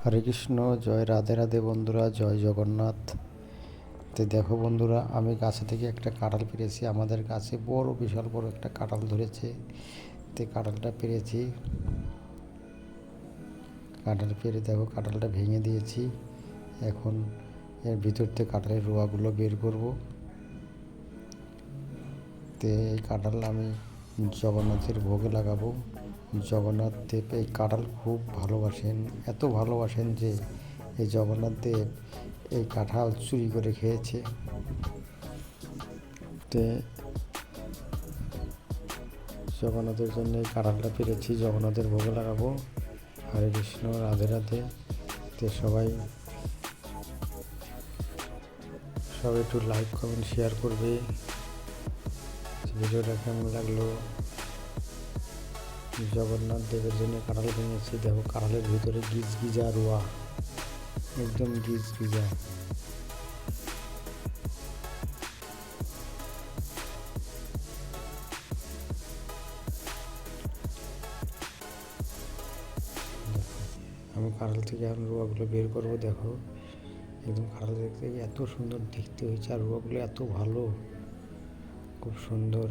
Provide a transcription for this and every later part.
হরে কৃষ্ণ, জয় রাধে রাধে বন্ধুরা, জয় জগন্নাথ। তো দেখো বন্ধুরা, আমি গাছে থেকে একটা কাঁঠাল পেরেছি। আমাদের গাছে বড়, বিশাল বড় একটা কাঁঠাল ধরেছে। তো কাঁঠালটা পেরেছি, কাঁঠাল পেরে দেখো কাঁঠালটা ভেঙে দিয়েছি। এখন এর ভিতর থেকে কাঁঠালের রোয়াগুলো বের করব। তো এই কাঁঠাল আমি জগন্নাথের ভোগে লাগাবো। জগন্নাথ দেব এই কাঁঠাল খুব ভালোবাসেন, এত ভালোবাসেন যে এই জগন্নাথ দেব এই কাঁঠাল চুরি করে খেয়েছে। তো জগন্নাথের জন্য এই কাঁঠালটা পেরেছি, জগন্নাথের ভোগে লাগাবো। হরে কৃষ্ণ, রাধে রাধে। তো সবাই একটু লাইক কমেন্ট শেয়ার করবে। ভিডিওটা কেমন লাগলো? জগন্নাথ দেবের জন্য কাঁঠাল ভেঙেছি। দেখো কাঁঠালের ভিতরে গিজ গিজা রোয়া, একদম গিজ গিজা। আমি কাঁঠাল থেকে এখন রোয়াগুলো বের করবো। দেখো একদম কাঁঠাল দেখতে এত সুন্দর দেখতে হয়েছে, আর রোয়াগুলো এত ভালো, খুব সুন্দর।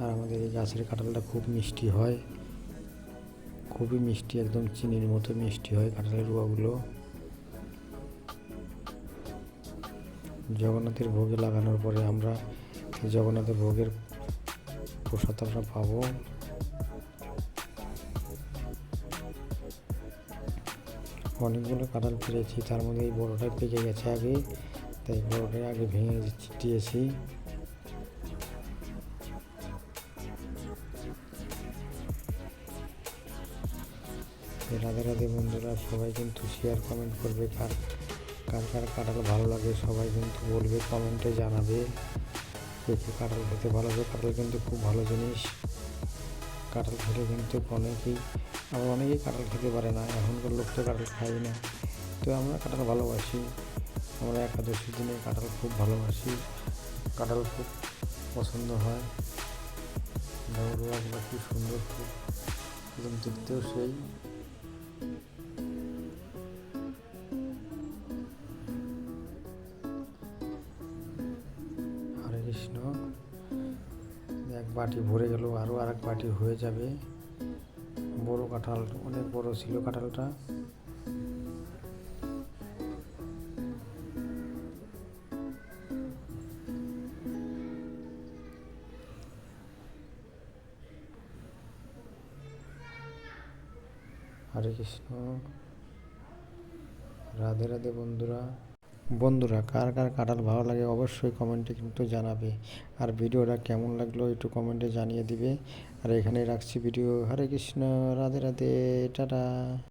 আর আমাদের এই গাছের কাঁঠালটা খুব মিষ্টি হয়, খুবই মিষ্টি, একদম চিনির মতো মিষ্টি হয় কাঁঠালের রোয়াগুলো। জগন্নাথের ভোগে লাগানোর পরে আমরা জগন্নাথের ভোগের প্রসাদ আমরা পাবো। অনেকগুলো কাঁঠাল পেরেছি, তার মধ্যে এই বড়োটাই পেকে গেছে আগে, তাই বড়োটাই আগে ভেঙে দিয়েছি। রাধে রাধে বন্ধুরা, সবাই কিন্তু শেয়ার কমেন্ট করবে। কার কার কার কাঁঠাল ভালো লাগে সবাই কিন্তু বলবে, কমেন্টে জানাবে। কে কে কাঁঠাল খেতে ভালো লাগে। কাঁঠাল কিন্তু খুব ভালো জিনিস। কাঁঠাল খেলে কিন্তু অনেকেই কাঁঠাল খেতে পারে না, এখনকার লোক তো কাঁঠাল খাই না। তো আমরা কাঁঠাল ভালোবাসি, আমরা একাদশীর দিনে কাঁঠাল খুব ভালোবাসি, কাঁঠাল খুব পছন্দ হয়। রোয়াগুলো কি সুন্দর, খুব একদম দেখতেও সেই। হরে কৃষ্ণ। এক বাটি ভরে গেল, আরও আর এক বাটি হয়ে যাবে। বড় কাঁঠাল, অনেক বড় ছিল কাঁঠালটা। হরে কৃষ্ণ, রাধে রাধে বন্ধুরা কার কার কাঁঠাল ভালো লাগে অবশ্যই কমেন্টে কিন্তু জানাবে। আর ভিডিওটা কেমন লাগলো একটু কমেন্টে জানিয়ে দিবে। আর এখানে রাখছি ভিডিও। হরে কৃষ্ণ, রাধে রাধে, টাটা।